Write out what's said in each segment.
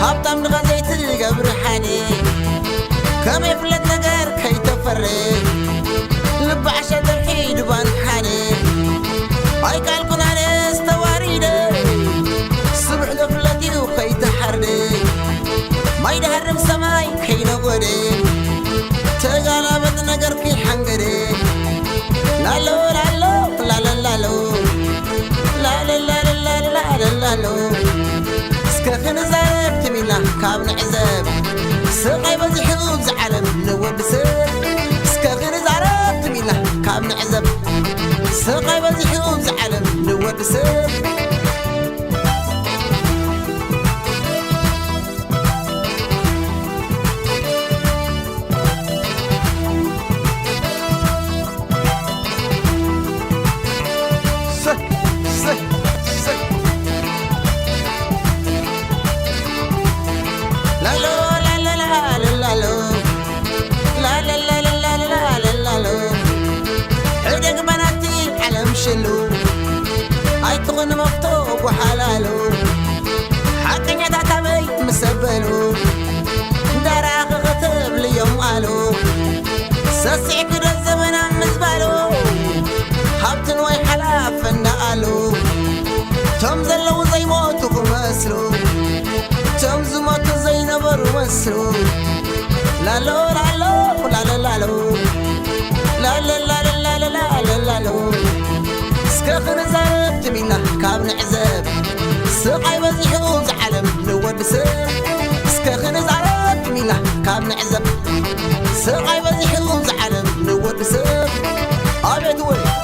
هابطم نغزيت قبر حاني كم يفلت نقر كي تفري لب عشد الحيد بان حاني هاي قالكن أنا استواريدي صبح لفلتي وكي تحرني ما يدهرم سماي كي نقودي تقالبت نقر كي حنقري لالو لالو لالا لالو لالا لالا لالا لالو سكخن زاب تميلا كاب نعزب سقاي بزحوب زعلم نود سر سكخن زعرب تميلا كاب نعزب سقاي بزحوب زعلم نود سر هاي تغن مفتوق وحلالو حقني تعتبي مسبلو دراغ غتب ليوم قالو سسع كده الزمن مزبالو هابتن وي حلاف النقالو توم زلو زي موتو مسلو توم زموتو زي نبرو مسلو لالو لالو لالو لالو لالو لالو لالو لالو سكخن زاب تمينا كاب نعزب سقاي بزيحو زعلم نود سر سكخن زعلم تمينا كاب نعزب سقاي بزيحو زعلم نود سر أبيت وي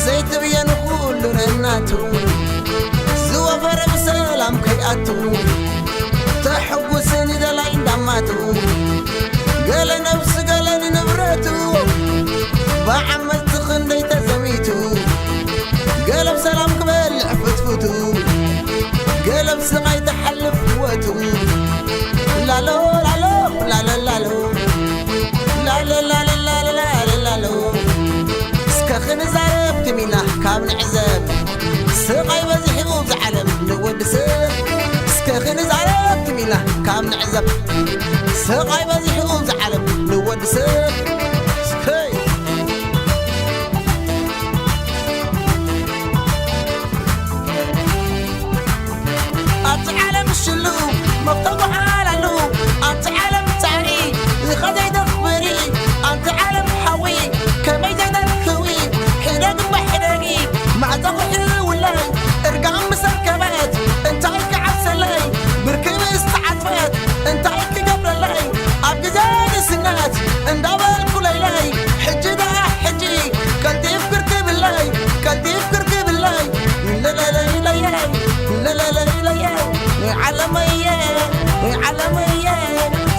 زيت بيان كلنا الناتو زوفر بسلام كياتو تحب سند لاين دماتو قال نفس قال نبرتو بعمل تخندي تزميتو قال بسلام قبل فتفتو قال بسقاي تحلف قوتو لا لا لا لا لا لا لا لا لا لا لا لا لا سكخن زاب تمينا كاب نعزب سقاي بزيحو زعلم نود سر سكخن زاب تمينا كاب نعزب سقاي بزيحو زعلم نود سر سكاي أتعلم الشلو مفتوح على لو أتعلم تاريخ خذي دخبري أتعلم حوي كما يدنا مع ضغط ولاي ارجع مسكبات انت عليك عسلاي بركب استعطفات انت عليك قبل اللاي ابجزان السنات اندبل كل لاي حجي ده حجي كنت يفكرك باللاي كنت يفكرك باللاي لا لا لا لا لا لا لا لا علمية علمية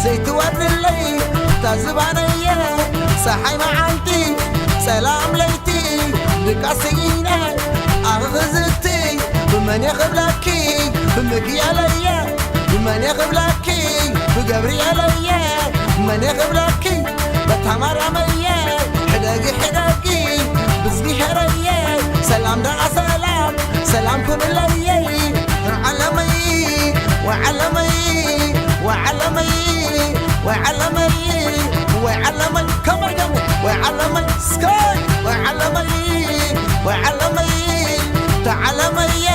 زيت ورد الليل تزبانية صحي معانتي سلام ليتي بكاسينا أغزتي بمن يغبلكي بمكي عليا بمن يغبلكي بقبري عليا بمن يغبلكي بتمر عميا حداقي حداقي بزقي حريا سلام دعا سلام سلام كن اللي علمي وعلمي وعلمي وعلمي وعلمي كما يقول وعلمي سكاي وعلمي وعلمي تعلمي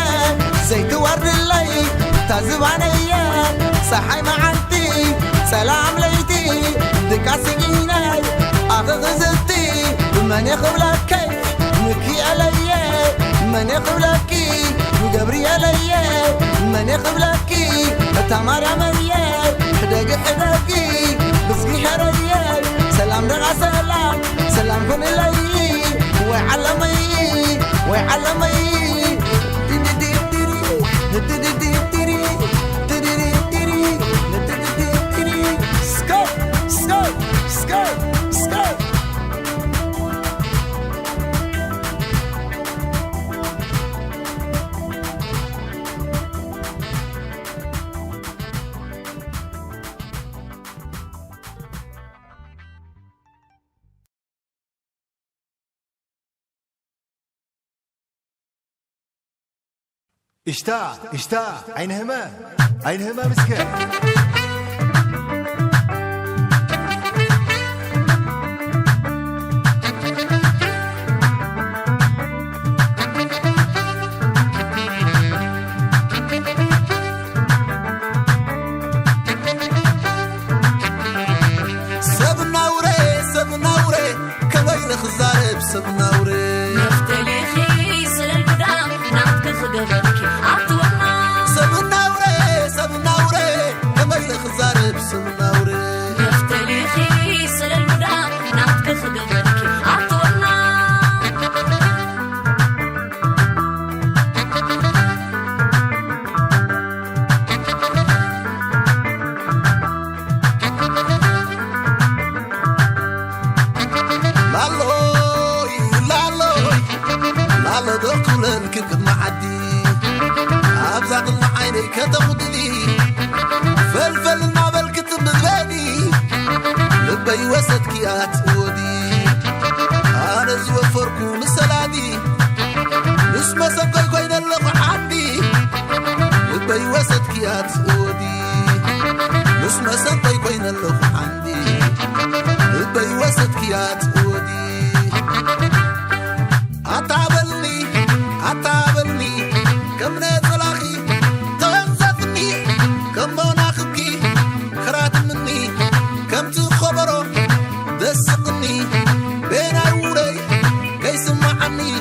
زيت ورد الليل تزباني صحي معانتي سلام ليتي دكاسينا أغزتي من يقبلك مكي علي من يقبلك وقبري علي من يقبلك تمر عملي حداقي حداقي بزقي حرية سلام دغا سلام سلام كن اللي وعلمي وعلمي اشتا عينهما مسكين سبناوري نفتلي خيس للقدام نعطك خقبك عطونا سبناوري كما يلخزارب سبناوري نفتلي خيس للقدام نعطك خقبك عطونا لالو دكتور كيف معدي أبزق المعيني كتغدلي فلفل نابل كتب بالي لبي وسط كيات ودي أنا زوفركو مسلادي نسمة سبقي كوين اللغة عندي لبي وسط كيات ودي نسمة سبقي كوين اللغة عندي لبي وسط كيات ودي عتابلني كم نزلاخي تنزفني كم مناخبكي خرات مني كم تخبرو دسقني بين عوري كي سمعني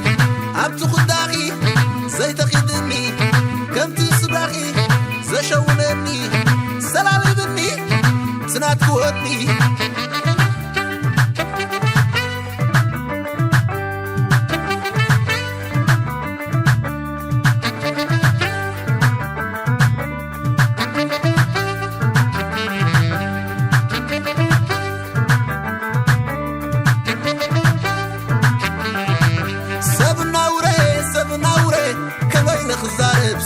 عبت خداخي زي تخدني كم تصباخي زي شونني سلالي بني سنات كوهدني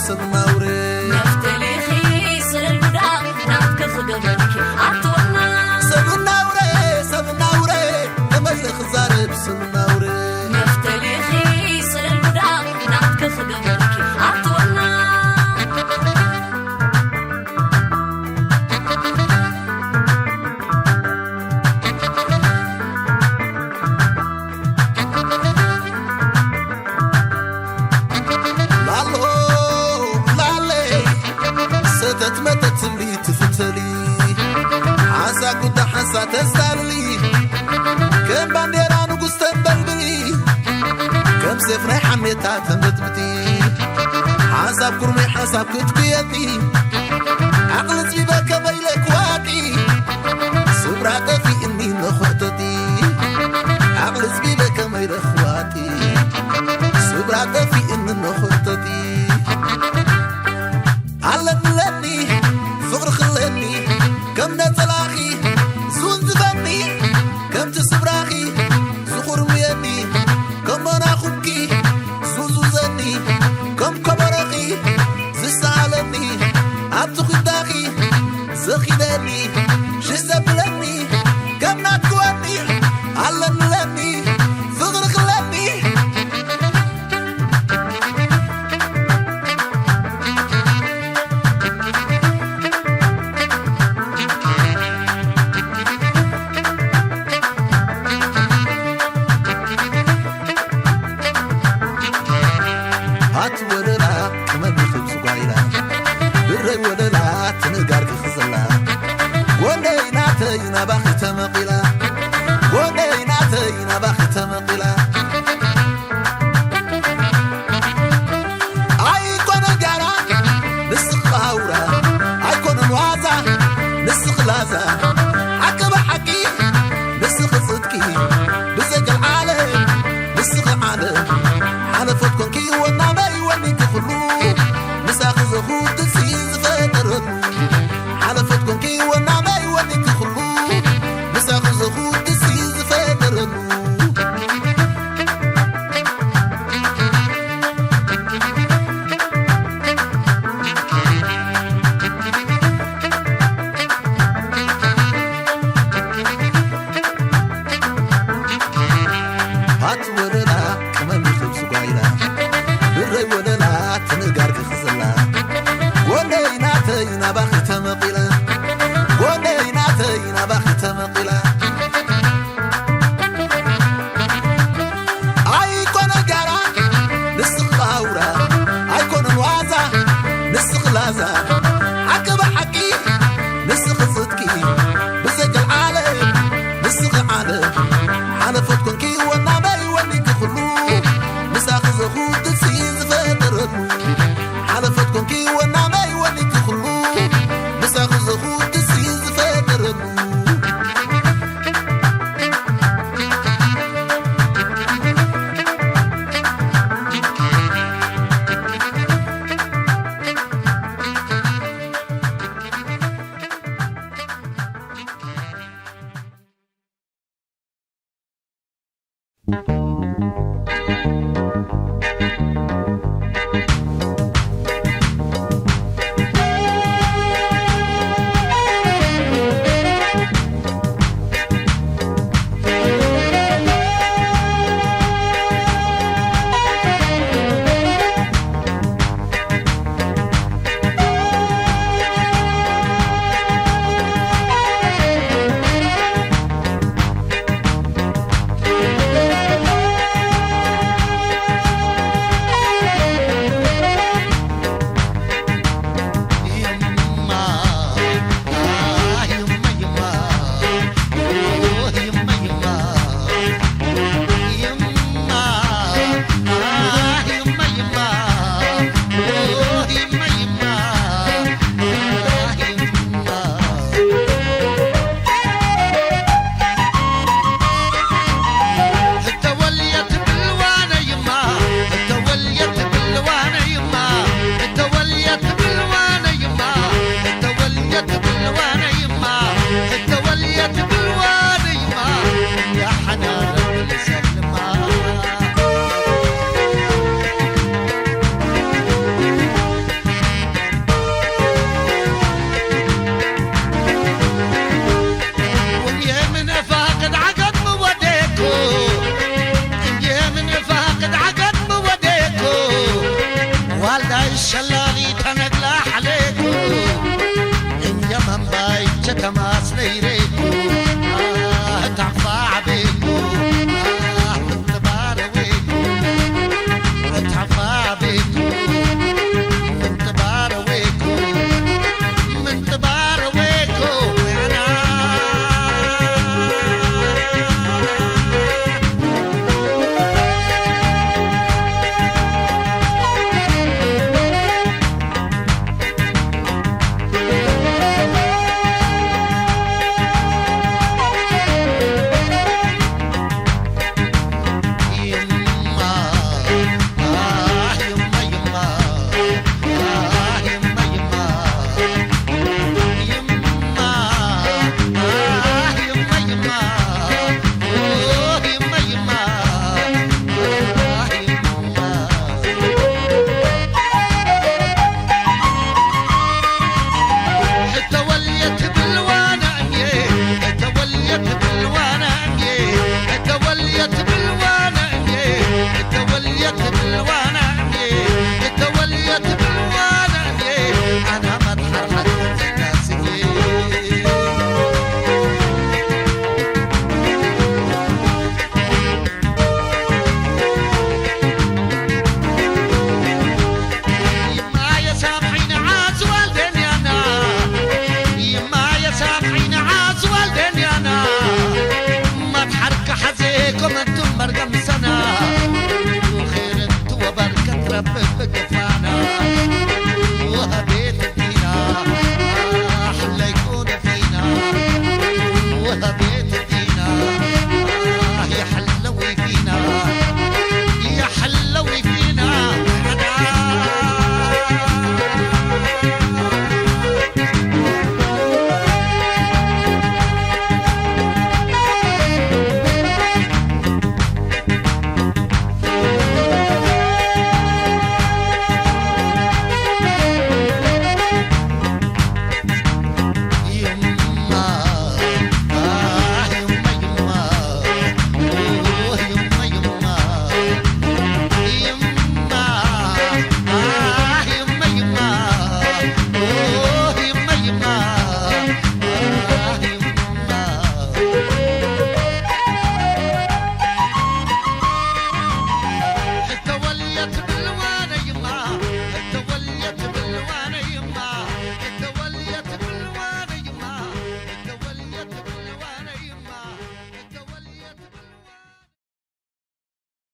سبناوري نفتلي خيس للقدام نعطك خقبك عطونا سبناوري كما يلخزارب سبناوري نفتلي خيس للقدام نعطك خقبك عطونا تتمتتلي تفتلي عسى كنت حسا تسترلي كم بانديرا نقص تنبلبلي كم سفري حميتا تنبتبتي حساب كرمي حساب كتبيتي عقل زيبك بيلك واقي سبراك في إني نخوتتي عقل زيبك بيلك واقي سبراك في إني نخوتتي علمني فقر خلني كم نتلاقي زون زبني كم تصبراخي زخور ويني كم انا خبكي زوزو زني كم كبرخي زسالني عبد خداخي زخيدني شزبلني كم نتقوني علمني فقر خلني عقب حقي نسخ صدقي بزق العالم نسخ عالم حلفتكم كي والنعمة يوليك خلو مساق زخوت تسيز فترد حلفتكم كي والنعمة يوليك خلو مساق عالم حنفت كي وانا ما يوليك خلو مساق زخوت تسيز فترد حنفت كي وانا ما يوليك خلو مساق زخوت تسيز فترد Thank you.